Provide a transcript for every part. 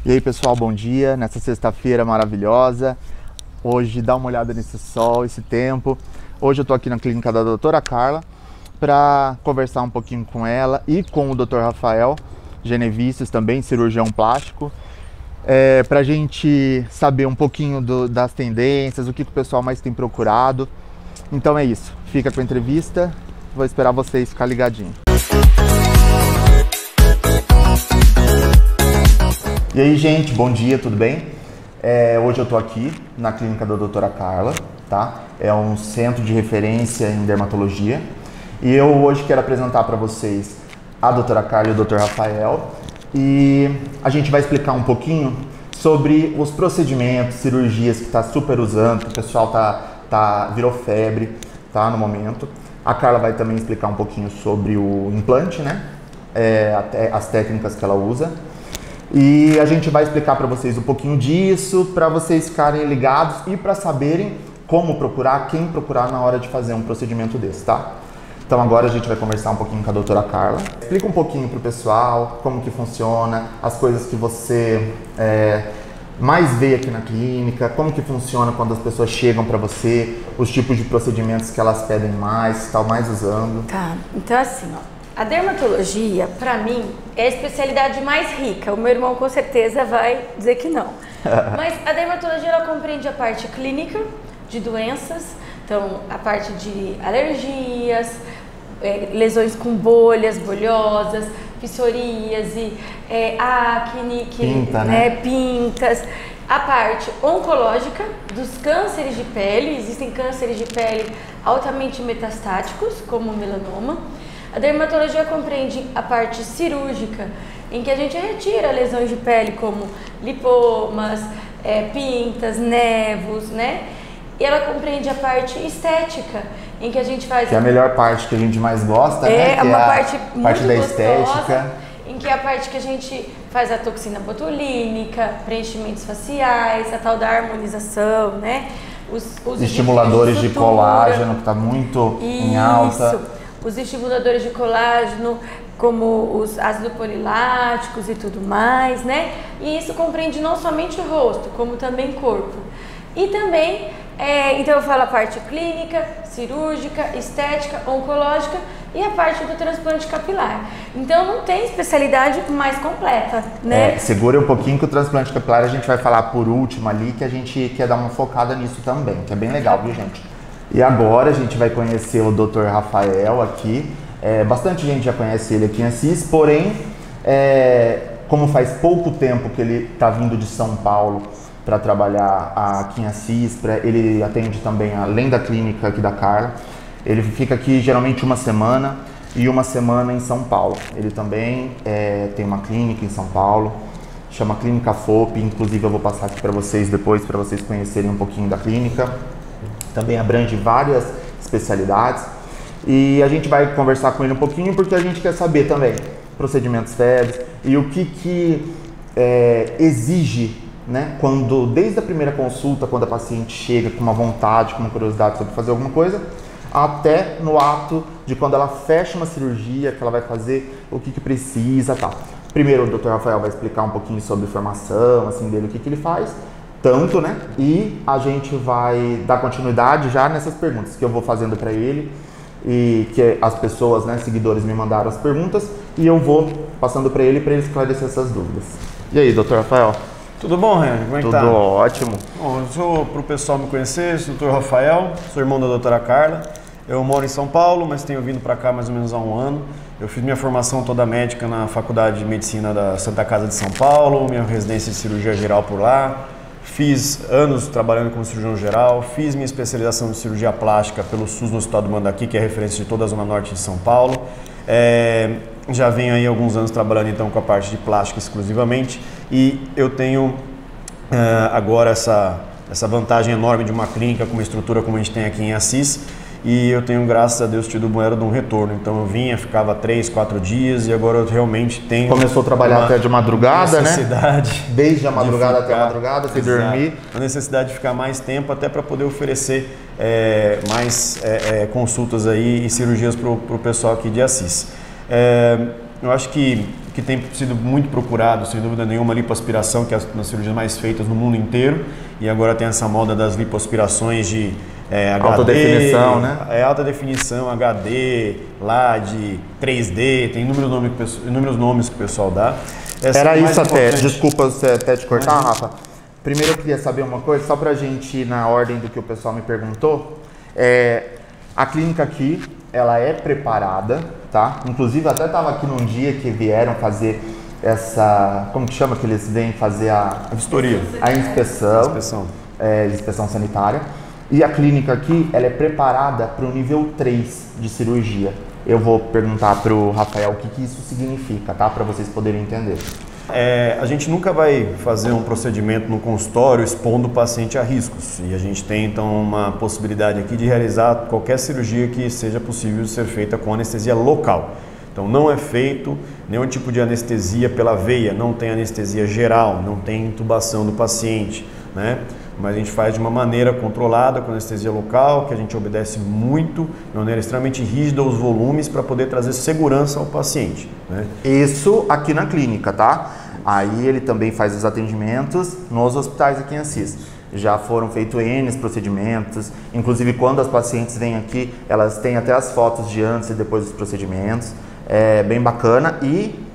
E aí pessoal, bom dia, nessa sexta-feira maravilhosa. Hoje dá uma olhada nesse sol, esse tempo. Hoje eu tô aqui na clínica da doutora Carla para conversar um pouquinho com ela e com o Dr. Rafael Genevices, também cirurgião plástico, para a gente saber um pouquinho das tendências, o que o pessoal mais tem procurado. Então é isso, fica com a entrevista, vou esperar vocês ficar ligadinhos. E aí gente, bom dia, tudo bem? Hoje eu tô aqui na clínica da doutora Carla, tá? É um centro de referência em dermatologia. E eu hoje quero apresentar para vocês a doutora Carla e o Dr. Rafael. E a gente vai explicar um pouquinho sobre os procedimentos, cirurgias que tá super usando, que o pessoal virou febre, tá, no momento. A Carla vai também explicar um pouquinho sobre o implante, né? As técnicas que ela usa. E a gente vai explicar para vocês um pouquinho disso, para vocês ficarem ligados e para saberem como procurar, quem procurar na hora de fazer um procedimento desse, tá? Então agora a gente vai conversar um pouquinho com a doutora Carla. Explica um pouquinho pro pessoal como que funciona, as coisas que você mais vê aqui na clínica, como que funciona quando as pessoas chegam para você, os tipos de procedimentos que elas pedem mais, estão mais usando. Tá, então assim, ó. A dermatologia, para mim, é a especialidade mais rica. O meu irmão com certeza vai dizer que não. Mas a dermatologia, ela compreende a parte clínica de doenças, então a parte de alergias, lesões com bolhas, bolhosas, psoríase, acne, pintas. A parte oncológica dos cânceres de pele, existem cânceres de pele altamente metastáticos, como o melanoma. A dermatologia compreende a parte cirúrgica, em que a gente retira lesões de pele como lipomas, pintas, nevos, né? E ela compreende a parte estética, em que a gente faz... Que é a melhor parte que a gente mais gosta, né? É uma parte muito parte da gostosa, estética. Em que é a parte que a gente faz a toxina botulínica, preenchimentos faciais, a tal da harmonização, né? Os estimuladores de colágeno, que está muito em alta. Os estimuladores de colágeno, como os ácidos poliláticos e tudo mais, né? E isso compreende não somente o rosto, como também corpo. E também, então eu falo a parte clínica, cirúrgica, estética, oncológica e a parte do transplante capilar. Então não tem especialidade mais completa, né? Segura um pouquinho que o transplante capilar a gente vai falar por último ali, que a gente quer dar uma focada nisso também, que é bem legal, viu gente? E agora a gente vai conhecer o Dr. Rafael aqui. Bastante gente já conhece ele aqui em Assis, porém, como faz pouco tempo que ele está vindo de São Paulo para trabalhar aqui em Assis, ele atende também, além da clínica aqui da Carla, ele fica aqui geralmente uma semana e uma semana em São Paulo. Ele também tem uma clínica em São Paulo, chama Clínica FOP, inclusive eu vou passar aqui para vocês depois, para vocês conhecerem um pouquinho da clínica. Também abrange várias especialidades e a gente vai conversar com ele um pouquinho porque a gente quer saber também procedimentos febres e o que exige, né, desde a primeira consulta, quando a paciente chega com uma vontade, com uma curiosidade sobre fazer alguma coisa, até no ato de quando ela fecha uma cirurgia, que ela vai fazer o que precisa, tal. Primeiro o Dr. Rafael vai explicar um pouquinho sobre formação, assim, dele, o que ele faz. Tanto, né? E a gente vai dar continuidade já nessas perguntas que eu vou fazendo para ele e que as pessoas, né, seguidores me mandaram as perguntas e eu vou passando para ele esclarecer essas dúvidas. E aí, Dr. Rafael? Tudo bom, Renan? Como é que tá? Tudo ótimo. Bom, para o pessoal me conhecer, sou o Dr. Rafael, sou irmão da doutora Carla. Eu moro em São Paulo, mas tenho vindo para cá mais ou menos há um ano. Eu fiz minha formação toda médica na Faculdade de Medicina da Santa Casa de São Paulo, minha residência de cirurgia geral por lá. Fiz anos trabalhando como cirurgião geral, fiz minha especialização de cirurgia plástica pelo SUS no Hospital do Mandaqui, que é referência de toda a Zona Norte de São Paulo. Já venho aí há alguns anos trabalhando então com a parte de plástica exclusivamente e eu tenho agora essa vantagem enorme de uma clínica com uma estrutura como a gente tem aqui em Assis. E eu tenho, graças a Deus, tido um de um retorno. Então eu vinha, ficava 3, 4 dias e agora eu realmente tenho... Começou a trabalhar até de madrugada, necessidade, né? Desde a madrugada até a madrugada, sem dormir. A necessidade de ficar mais tempo até para poder oferecer mais consultas aí e cirurgias para o pessoal aqui de Assis. Eu acho que tem sido muito procurado, sem dúvida nenhuma, a lipoaspiração, que é uma das cirurgias mais feitas no mundo inteiro. E agora tem essa moda das lipoaspirações de HD, alta definição, né? Alta definição, HD, LAD, 3D, tem inúmeros nomes que o pessoal dá. Era isso até, desculpa até te cortar, Rafa. Primeiro eu queria saber uma coisa, só pra gente ir na ordem do que o pessoal me perguntou. A clínica aqui, ela é preparada, tá? Inclusive até estava aqui num dia que vieram fazer essa, como que chama que eles vêm fazer a vistoria, a inspeção sanitária. E a clínica aqui, ela é preparada para o nível 3 de cirurgia. Eu vou perguntar para o Rafael o que isso significa, tá? Para vocês poderem entender. A gente nunca vai fazer um procedimento no consultório expondo o paciente a riscos. E a gente tem, então, uma possibilidade aqui de realizar qualquer cirurgia que seja possível ser feita com anestesia local. Então, não é feito nenhum tipo de anestesia pela veia, não tem anestesia geral, não tem intubação do paciente, né? Mas a gente faz de uma maneira controlada, com anestesia local, que a gente obedece muito, de maneira extremamente rígida aos volumes para poder trazer segurança ao paciente, né? Isso aqui na clínica, tá? Aí ele também faz os atendimentos nos hospitais aqui em Assis. Já foram feitos N procedimentos, inclusive quando as pacientes vêm aqui, elas têm até as fotos de antes e depois dos procedimentos. É bem bacana e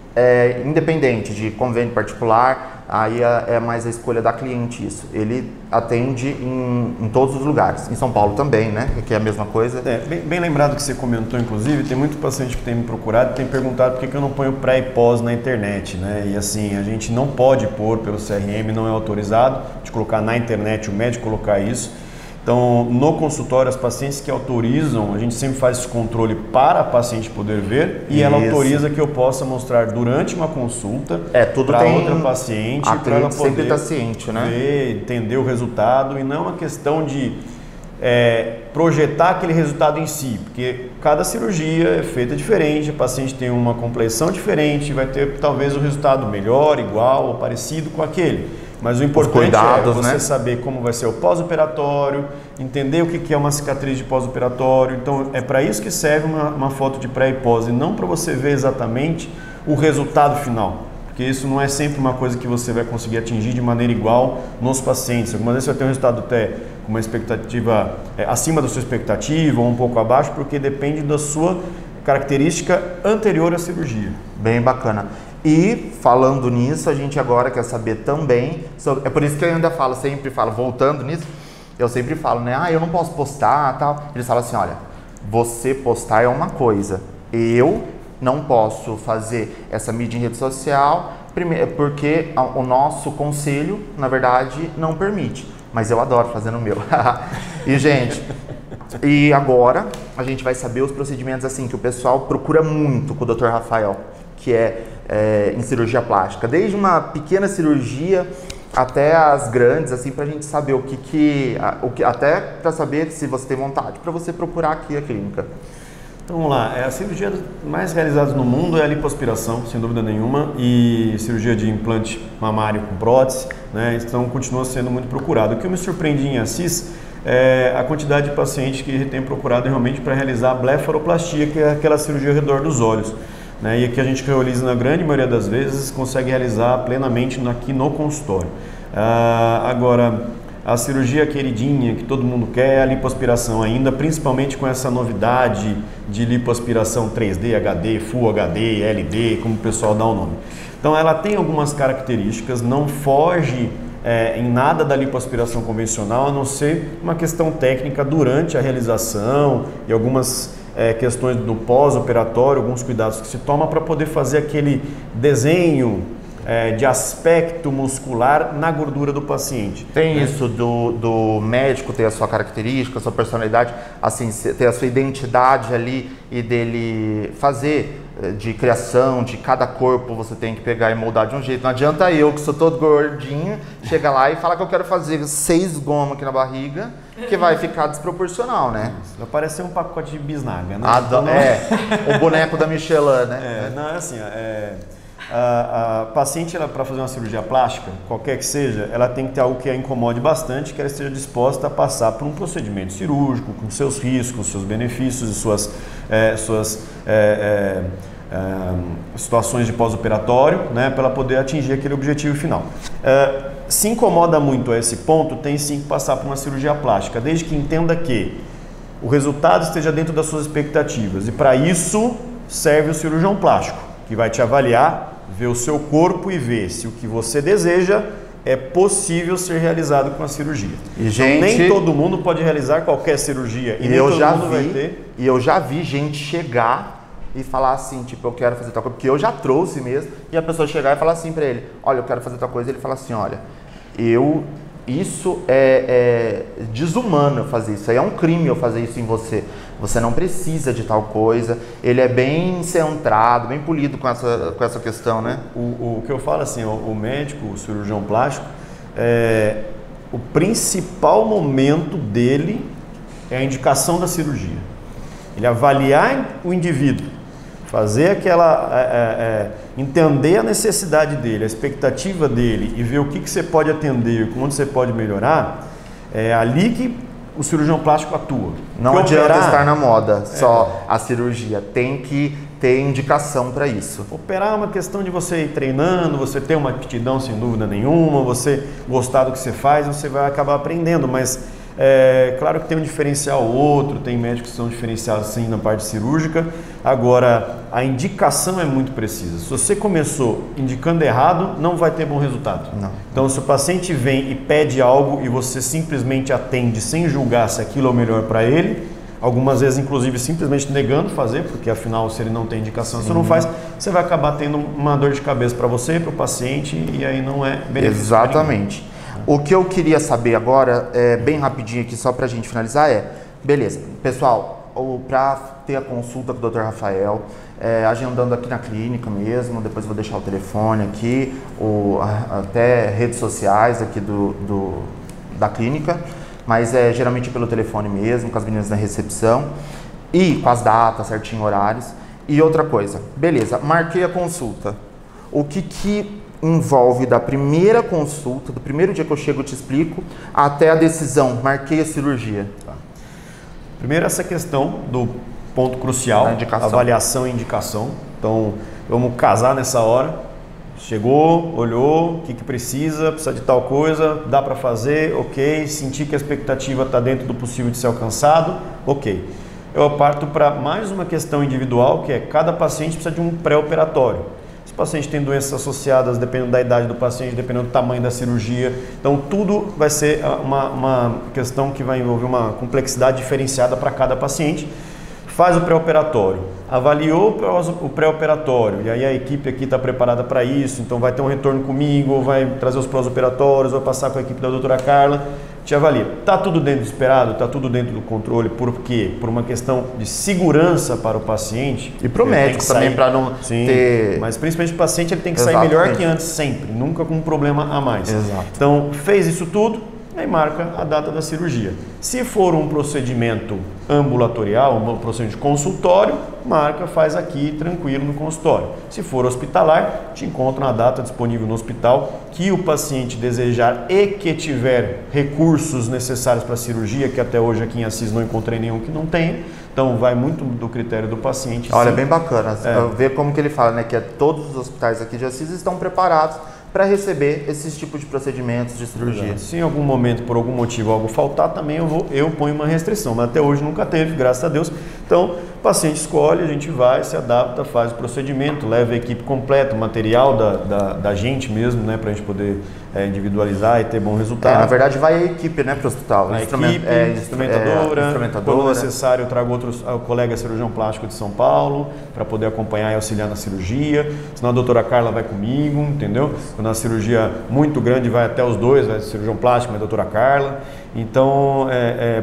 independente de convênio particular, aí é mais a escolha da cliente isso. Ele atende em todos os lugares, em São Paulo também, né? Que é a mesma coisa. Bem lembrado que você comentou, inclusive, tem muito paciente que tem me procurado e tem perguntado por que eu não ponho pré e pós na internet, né? E assim, a gente não pode pôr pelo CRM, não é autorizado de colocar na internet, o médico colocar isso. Então, no consultório, as pacientes que autorizam, a gente sempre faz esse controle para a paciente poder ver e ela autoriza que eu possa mostrar durante uma consulta para outra paciente, para ela poder sempre tá ciente, né? ver, entender o resultado e não é uma questão de projetar aquele resultado em si, porque cada cirurgia é feita diferente, o paciente tem uma complexão diferente, vai ter talvez o resultado melhor, igual ou parecido com aquele. Mas o importante é você saber como vai ser o pós-operatório, entender o que é uma cicatriz de pós-operatório. Então, é para isso que serve uma foto de pré e pós, e não para você ver exatamente o resultado final. Porque isso não é sempre uma coisa que você vai conseguir atingir de maneira igual nos pacientes. Algumas vezes você vai ter um resultado até com uma expectativa acima da sua expectativa ou um pouco abaixo, porque depende da sua característica anterior à cirurgia. Bem bacana. E falando nisso, a gente agora quer saber também sobre, é por isso que eu ainda falo, sempre falo, voltando nisso, eu sempre falo, né? Eu não posso postar, tal. Eles falam assim, olha, você postar é uma coisa, eu não posso fazer essa mídia em rede social, porque o nosso conselho, na verdade, não permite. Mas eu adoro fazer no meu. E, gente, e agora a gente vai saber os procedimentos assim que o pessoal procura muito com o Dr. Rafael, que em cirurgia plástica, desde uma pequena cirurgia até as grandes, assim, pra gente saber o que até para saber se você tem vontade, para você procurar aqui a clínica. Então vamos lá, a cirurgia mais realizada no mundo é a lipoaspiração, sem dúvida nenhuma, e cirurgia de implante mamário com prótese, né? Então continua sendo muito procurado. O que eu me surpreendi em Assis é a quantidade de pacientes que tem procurado realmente para realizar a blefaroplastia, que é aquela cirurgia ao redor dos olhos, né? E aqui a gente realiza na grande maioria das vezes, consegue realizar plenamente aqui no consultório. Agora, a cirurgia queridinha que todo mundo quer é a lipoaspiração ainda, principalmente com essa novidade de lipoaspiração 3D, HD, Full HD, LD, como o pessoal dá o nome. Então ela tem algumas características, não foge em nada da lipoaspiração convencional, a não ser uma questão técnica durante a realização e algumas questões do pós-operatório, alguns cuidados que se toma para poder fazer aquele desenho de aspecto muscular na gordura do paciente. Tem isso do médico ter a sua característica, a sua personalidade, assim, ter a sua identidade ali e dele fazer de criação, de cada corpo você tem que pegar e moldar de um jeito. Não adianta eu, que sou todo gordinho, chegar lá e falar que eu quero fazer 6 gomas aqui na barriga, que vai ficar desproporcional, né? Vai parecer um pacote de bisnaga, né? O boneco da Michelin, né? Não, é assim, a paciente, para fazer uma cirurgia plástica, qualquer que seja, ela tem que ter algo que a incomode bastante, que ela esteja disposta a passar por um procedimento cirúrgico, com seus riscos, seus benefícios e suas situações de pós-operatório, né, para ela poder atingir aquele objetivo final. Se incomoda muito a esse ponto, tem sim que passar por uma cirurgia plástica, desde que entenda que o resultado esteja dentro das suas expectativas. E para isso serve o cirurgião plástico, que vai te avaliar, ver o seu corpo e ver se o que você deseja é possível ser realizado com a cirurgia. E, gente, então, nem todo mundo pode realizar qualquer cirurgia. E nem todo mundo vai ter. E eu já vi gente chegar e falar assim, tipo, eu quero fazer tal coisa, porque eu já trouxe mesmo, e a pessoa chegar e falar assim pra ele, olha, eu quero fazer tal coisa, e ele fala assim, olha, isso é desumano eu fazer isso, aí é um crime eu fazer isso em você, você não precisa de tal coisa. Ele é bem centrado, bem polido com essa questão, né? O que eu falo assim, o médico, o cirurgião plástico, o principal momento dele é a indicação da cirurgia. Ele avaliar o indivíduo, fazer entender a necessidade dele, a expectativa dele e ver o que você pode atender, onde você pode melhorar, é ali que o cirurgião plástico atua. Não adianta estar na moda, só a cirurgia, tem que ter indicação para isso. Operar é uma questão de você ir treinando, você ter uma aptidão sem dúvida nenhuma, você gostar do que você faz, você vai acabar aprendendo, mas claro que tem um diferencial ou outro, tem médicos que são diferenciados sim na parte cirúrgica. Agora, a indicação é muito precisa. Se você começou indicando errado, não vai ter bom resultado. Não. Então, se o paciente vem e pede algo e você simplesmente atende sem julgar se aquilo é o melhor para ele, algumas vezes inclusive simplesmente negando fazer, porque afinal se ele não tem indicação, se não faz, você vai acabar tendo uma dor de cabeça para você, para o paciente, e aí não é benefício. Exatamente. O que eu queria saber agora, bem rapidinho aqui, só para a gente finalizar, beleza, pessoal, para ter a consulta com o Dr. Rafael, agendando aqui na clínica mesmo, depois eu vou deixar o telefone aqui, até redes sociais aqui da clínica, mas geralmente pelo telefone mesmo, com as meninas na recepção, e com as datas, certinho, horários. E outra coisa, beleza, marquei a consulta, o que envolve da primeira consulta, do primeiro dia que eu chego eu te explico, até a decisão, marquei a cirurgia? Tá. Primeiro essa questão do ponto crucial, avaliação e indicação. Então, vamos casar nessa hora. Chegou, olhou, o que precisa de tal coisa, dá para fazer, ok. Sentir que a expectativa está dentro do possível de ser alcançado, ok. Eu parto para mais uma questão individual, que é cada paciente precisa de um pré-operatório. O paciente tem doenças associadas, dependendo da idade do paciente, dependendo do tamanho da cirurgia. Então, tudo vai ser uma questão que vai envolver uma complexidade diferenciada para cada paciente. Faz o pré-operatório, avaliou o pré-operatório, e aí a equipe aqui está preparada para isso, então vai ter um retorno comigo, ou vai trazer os pós-operatórios, ou passar com a equipe da doutora Carla, te avalia. Está tudo dentro do esperado, está tudo dentro do controle, por quê? Por uma questão de segurança para o paciente. E para o médico também, para não ter... Mas principalmente o paciente ele tem que sair melhor que antes sempre, nunca com um problema a mais. Exato. Então, fez isso tudo, aí marca a data da cirurgia. Se for um procedimento ambulatorial, um procedimento de consultório, marca, faz aqui tranquilo no consultório. Se for hospitalar, te encontra uma data disponível no hospital que o paciente desejar e que tiver recursos necessários para a cirurgia, que até hoje aqui em Assis não encontrei nenhum que não tenha. Então vai muito do critério do paciente. Olha, bem bacana. Ver como que ele fala, né? Que todos os hospitais aqui de Assis estão preparados para receber esses tipos de procedimentos de cirurgia. Exato. Se em algum momento, por algum motivo, algo faltar, também eu ponho uma restrição, mas até hoje nunca teve, graças a Deus. Então, o paciente escolhe, a gente vai, se adapta, faz o procedimento, leva a equipe completa, o material da gente mesmo, né, para a gente poder individualizar e ter bom resultado. Na verdade, vai a equipe, né, para o hospital. A equipe, instrumentadora, quando necessário eu trago outros colega cirurgião plástico de São Paulo para poder acompanhar e auxiliar na cirurgia, senão a doutora Carla vai comigo, entendeu? Quando a cirurgia muito grande vai até os dois, vai cirurgião plástico e a doutora Carla. Então,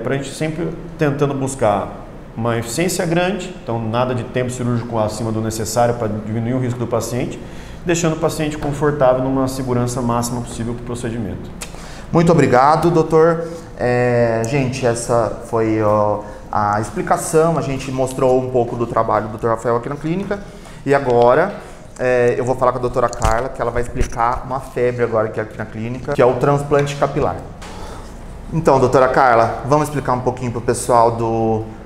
para a gente sempre tentando buscar uma eficiência grande, então nada de tempo cirúrgico acima do necessário para diminuir o risco do paciente, deixando o paciente confortável numa segurança máxima possível para o procedimento. Muito obrigado, doutor. Gente, essa foi a explicação, a gente mostrou um pouco do trabalho do Dr. Rafael aqui na clínica, e agora eu vou falar com a doutora Carla, que ela vai explicar uma febre agora aqui na clínica, que é o transplante capilar. Então, doutora Carla, vamos explicar um pouquinho para o pessoal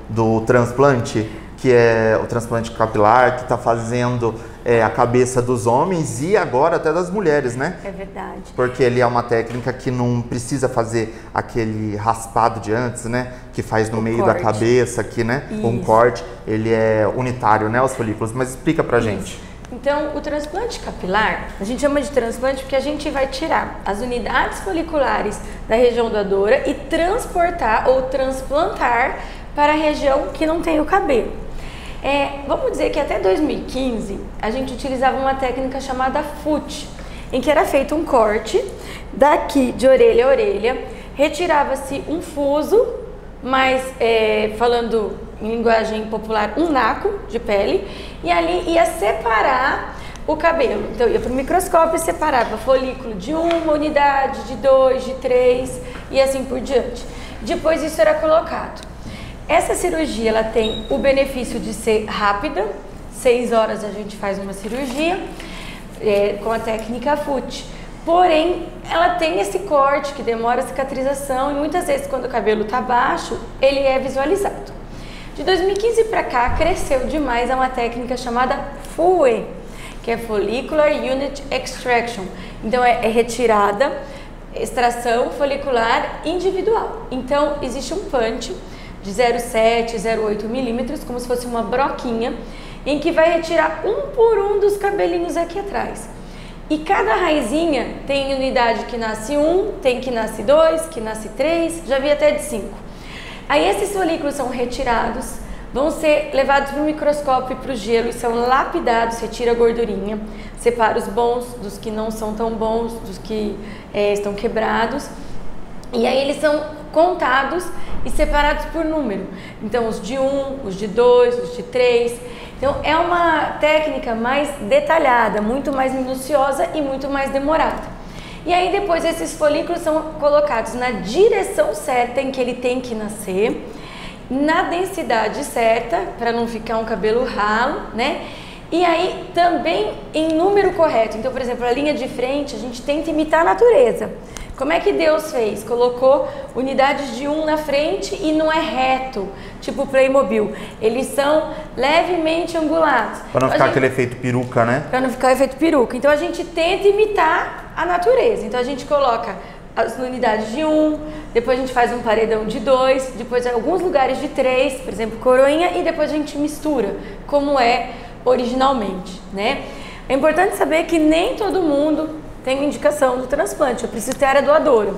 do transplante, que é o transplante capilar, que está fazendo a cabeça dos homens e agora até das mulheres, né? É verdade. Porque ele é uma técnica que não precisa fazer aquele raspado de antes, né? Que faz no meio da cabeça aqui, né? Isso. Um corte, ele é unitário, né? Os folículos, mas explica pra gente. Então, o transplante capilar, a gente chama de transplante porque a gente vai tirar as unidades foliculares da região doadora e transportar ou transplantar para a região que não tem o cabelo. Vamos dizer que até 2015 a gente utilizava uma técnica chamada FUT, em que era feito um corte daqui de orelha a orelha, retirava-se um fuso, mas falando em linguagem popular, um naco de pele, e ali ia separar o cabelo. Então ia para o microscópio e separava folículo de 1 unidade, de 2, de 3 e assim por diante. Depois isso era colocado. Essa cirurgia ela tem o benefício de ser rápida, 6 horas a gente faz uma cirurgia com a técnica FUT. Porém, ela tem esse corte que demora a cicatrização e muitas vezes quando o cabelo está baixo, ele é visualizado. De 2015 para cá, cresceu demais uma técnica chamada FUE, que é Follicular Unit Extraction. Então, é retirada, extração folicular individual. Então, existe um punch de 0,7, 0,8 milímetros, como se fosse uma broquinha, em que vai retirar um por um dos cabelinhos aqui atrás. E cada raizinha tem unidade que nasce 1, tem que nasce 2, que nasce 3, já vi até de 5. Aí esses folículos são retirados, vão ser levados para o microscópio e para o gelo e são lapidados, retira a gordurinha, separa os bons dos que não são tão bons, dos que estão quebrados. E aí eles são contados e separados por número. Então os de 1, os de 2, os de 3. Então é uma técnica mais detalhada, muito mais minuciosa e muito mais demorada. E aí depois esses folículos são colocados na direção certa em que ele tem que nascer, na densidade certa, para não ficar um cabelo ralo, né? E aí também em número correto. Então, por exemplo, a linha de frente a gente tenta imitar a natureza. Como é que Deus fez? Colocou unidades de 1 na frente e não é reto, tipo Playmobil. Eles são levemente angulados. Para não ficar aquele efeito peruca, né? Para não ficar o efeito peruca. Então a gente tenta imitar a natureza. Então a gente coloca as unidades de 1, depois a gente faz um paredão de 2, depois alguns lugares de 3, por exemplo, coroinha, e depois a gente mistura, como é originalmente, né? É importante saber que nem todo mundo tem indicação do transplante, eu preciso ter área doadora.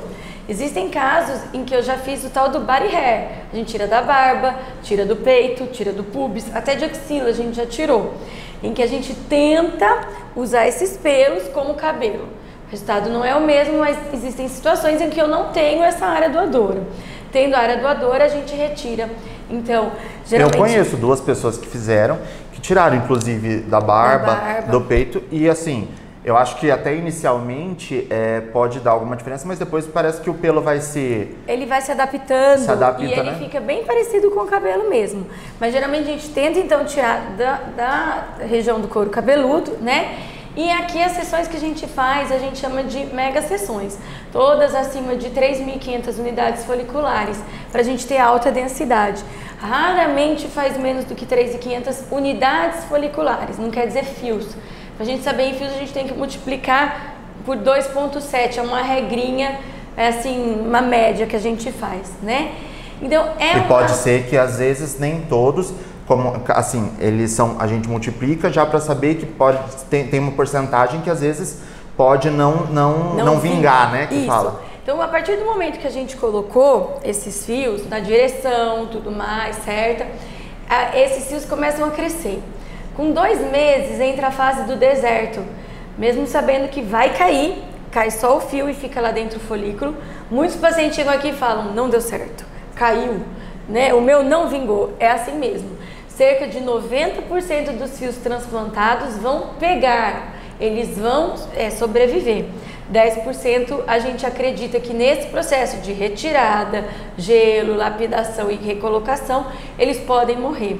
Existem casos em que eu já fiz o tal do body hair, a gente tira da barba, tira do peito, tira do pubis, até de axila a gente já tirou, em que a gente tenta usar esses pelos como cabelo. O resultado não é o mesmo, mas existem situações em que eu não tenho essa área doadora. Tendo a área doadora, a gente retira. Então, geralmente... Eu conheço 2 pessoas que fizeram, que tiraram inclusive da barba, do peito, e assim... Eu acho que até inicialmente pode dar alguma diferença, mas depois parece que o pelo vai ser... Ele vai se adaptando e ele né? fica bem parecido com o cabelo mesmo. Mas geralmente a gente tenta então tirar da região do couro cabeludo, né? E aqui as sessões que a gente faz, a gente chama de mega sessões. Todas acima de 3.500 unidades foliculares, para a gente ter alta densidade. Raramente faz menos do que 3.500 unidades foliculares, não quer dizer fios. Para a gente saber em fios, a gente tem que multiplicar por 2,7, é uma regrinha, assim, uma média que a gente faz, né? Então, pode ser que às vezes nem todos, como assim, eles são, a gente multiplica já para saber que tem uma porcentagem que às vezes pode não vingar, né? Que Isso. fala. Então, a partir do momento que a gente colocou esses fios na direção, tudo mais, certa, esses fios começam a crescer. Com 2 meses entra a fase do deserto, mesmo sabendo que vai cair, cai só o fio e fica lá dentro o folículo. Muitos pacientes chegam aqui e falam, não deu certo, caiu, né? O meu não vingou, é assim mesmo. Cerca de 90% dos fios transplantados vão pegar, eles vão sobreviver. 10% a gente acredita que nesse processo de retirada, gelo, lapidação e recolocação, eles podem morrer.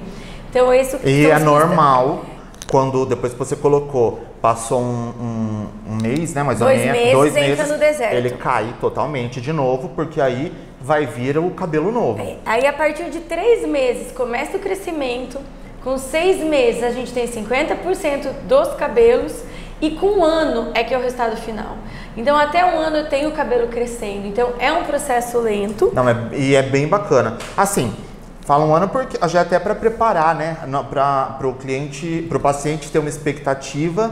Então, e é normal, quando depois que você colocou, passou um mês, né, mais ou menos, 2 meses, no deserto. Ele cai totalmente de novo, porque aí vai vir o cabelo novo. Aí a partir de 3 meses começa o crescimento, Com 6 meses a gente tem 50% dos cabelos e com 1 ano é que é o resultado final. Então até 1 ano eu tenho o cabelo crescendo, então é um processo lento. Não, e é bem bacana. Assim, fala 1 ano porque já até para preparar, né, para o cliente, para o paciente ter uma expectativa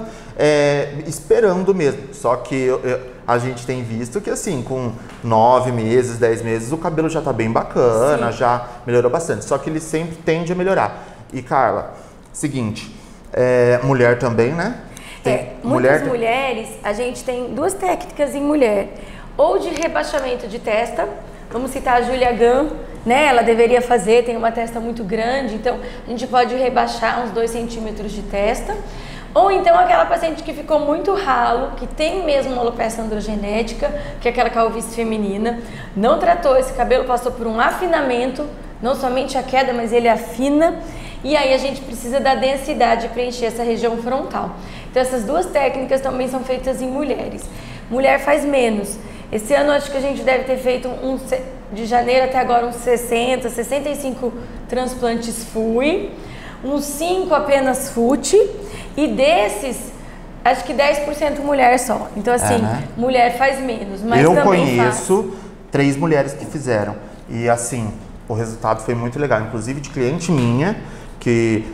esperando mesmo. Só que a gente tem visto que assim, com 9 meses, 10 meses, o cabelo já tá bem bacana, sim, já melhorou bastante. Só que ele sempre tende a melhorar. E Carla, seguinte, mulher também, né? Muitas mulheres, a gente tem 2 técnicas em mulher. Ou de rebaixamento de testa, vamos citar a Julia Gunn, né? Ela deveria fazer, tem uma testa muito grande, então a gente pode rebaixar uns 2 centímetros de testa. Ou então aquela paciente que ficou muito ralo, que tem mesmo uma alopecia androgenética, que é aquela calvície feminina, não tratou esse cabelo, passou por um afinamento, não somente a queda, mas ele afina, e aí a gente precisa da densidade preencher essa região frontal. Então essas 2 técnicas também são feitas em mulheres. Mulher faz menos. Esse ano acho que a gente deve ter feito de janeiro até agora uns 60, 65 transplantes FUI, uns 5 apenas FUT, e desses, acho que 10% mulher só. Então assim, mulher faz menos, mas eu também conheço 3 mulheres que fizeram, e assim, o resultado foi muito legal, inclusive de cliente minha, que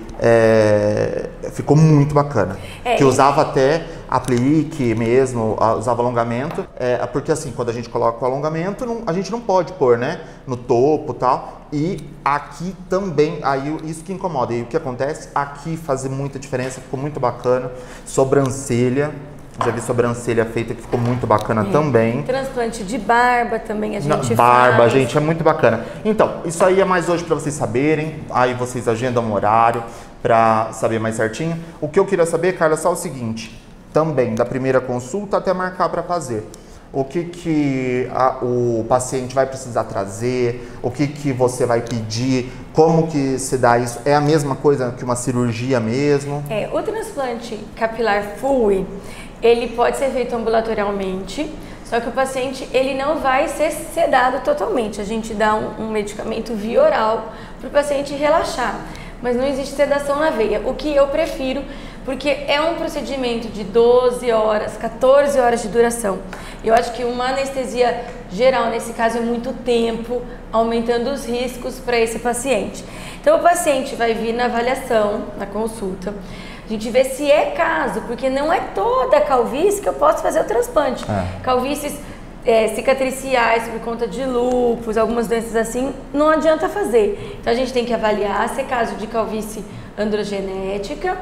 ficou muito bacana, que usava até aplique mesmo, usava alongamento, porque assim, quando a gente coloca o alongamento, a gente não pode pôr, né, no topo e tal, e aqui também, aí isso que incomoda, e o que acontece, aqui faz muita diferença, ficou muito bacana, sobrancelha, já vi sobrancelha feita que ficou muito bacana também. Transplante de barba também a gente barba, faz. gente, é muito bacana. Então, isso aí é mais hoje para vocês saberem, aí vocês agendam um horário para saber mais certinho. O que eu queria saber, Carla, é só o seguinte, também da primeira consulta até marcar para fazer. O que o paciente vai precisar trazer, o que você vai pedir, como que se dá isso? É a mesma coisa que uma cirurgia mesmo? O transplante capilar FUI, ele pode ser feito ambulatorialmente, só que o paciente ele não vai ser sedado totalmente. A gente dá um medicamento via oral para o paciente relaxar, mas não existe sedação na veia, o que eu prefiro, porque é um procedimento de 12 horas, 14 horas de duração. Eu acho que uma anestesia geral, nesse caso, é muito tempo, aumentando os riscos para esse paciente. Então, o paciente vai vir na avaliação, na consulta, a gente vê se é caso, porque não é toda a calvície que eu posso fazer o transplante. Calvícies cicatriciais por conta de lúpus, algumas doenças assim, não adianta fazer. Então, a gente tem que avaliar se é caso de calvície androgenética,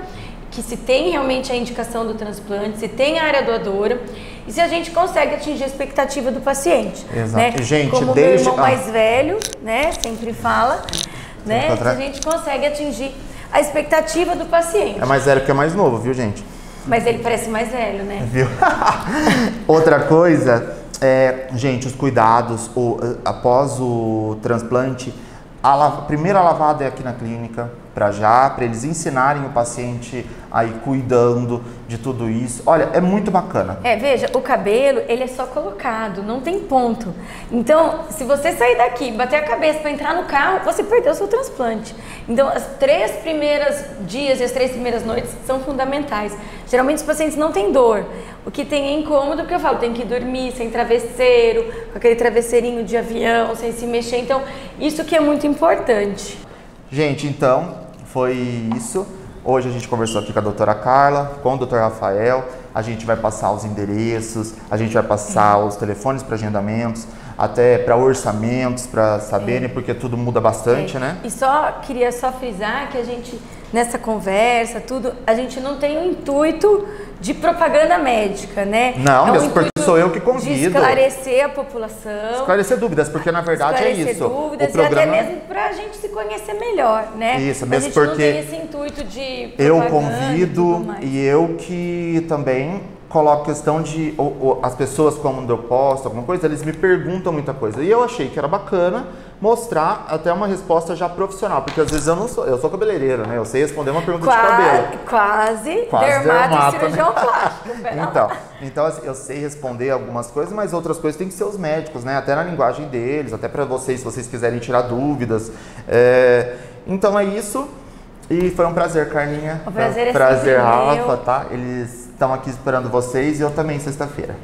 que se tem realmente a indicação do transplante, se tem a área doadora e se a gente consegue atingir a expectativa do paciente. Exato. Né? Gente, como o meu irmão mais velho, né, sempre fala, né, se a gente consegue atingir a expectativa do paciente. É mais velho que é mais novo, viu, gente? Mas ele parece mais velho, né? Viu? Outra coisa, gente, os cuidados após o transplante, a primeira lavada é aqui na clínica, para eles ensinarem o paciente a ir cuidando de tudo isso. Olha, é muito bacana. Veja, o cabelo, ele é só colocado, não tem ponto. Então, se você sair daqui, bater a cabeça para entrar no carro, você perdeu o seu transplante. Então, as 3 primeiras dias e as 3 primeiras noites são fundamentais. Geralmente, os pacientes não têm dor. O que tem é incômodo, porque eu falo, tem que dormir sem travesseiro, com aquele travesseirinho de avião, sem se mexer. Então, isso que é muito importante. Gente, então, foi isso. Hoje a gente conversou aqui com a doutora Carla, com o doutor Rafael. A gente vai passar os endereços, a gente vai passar os telefones para agendamentos, até para orçamentos, para saberem, porque tudo muda bastante, né? E queria frisar que a gente, nessa conversa, a gente não tem o intuito de propaganda médica, né? Não, mesmo porque sou eu que convido. De esclarecer a população. Esclarecer dúvidas, porque na verdade é isso. Dúvidas, o programa... e até mesmo para a gente se conhecer melhor, né? Isso, mesmo a gente porque não tem esse intuito de eu convido e eu que também coloco questão de as pessoas, quando eu posto alguma coisa, eles me perguntam muita coisa. E eu achei que era bacana mostrar até uma resposta já profissional, porque às vezes eu sou cabeleireiro, né? Eu sei responder uma pergunta de cabelo. Quase dermato e cirurgião plástico. Então assim, eu sei responder algumas coisas, mas outras coisas tem que ser os médicos, né? Até na linguagem deles, até para vocês, se vocês quiserem tirar dúvidas. Então é isso. E foi um prazer, Carlinha. O prazer é prazer, sempre Rafa, meu. tá? Eles estão aqui esperando vocês e eu também sexta-feira.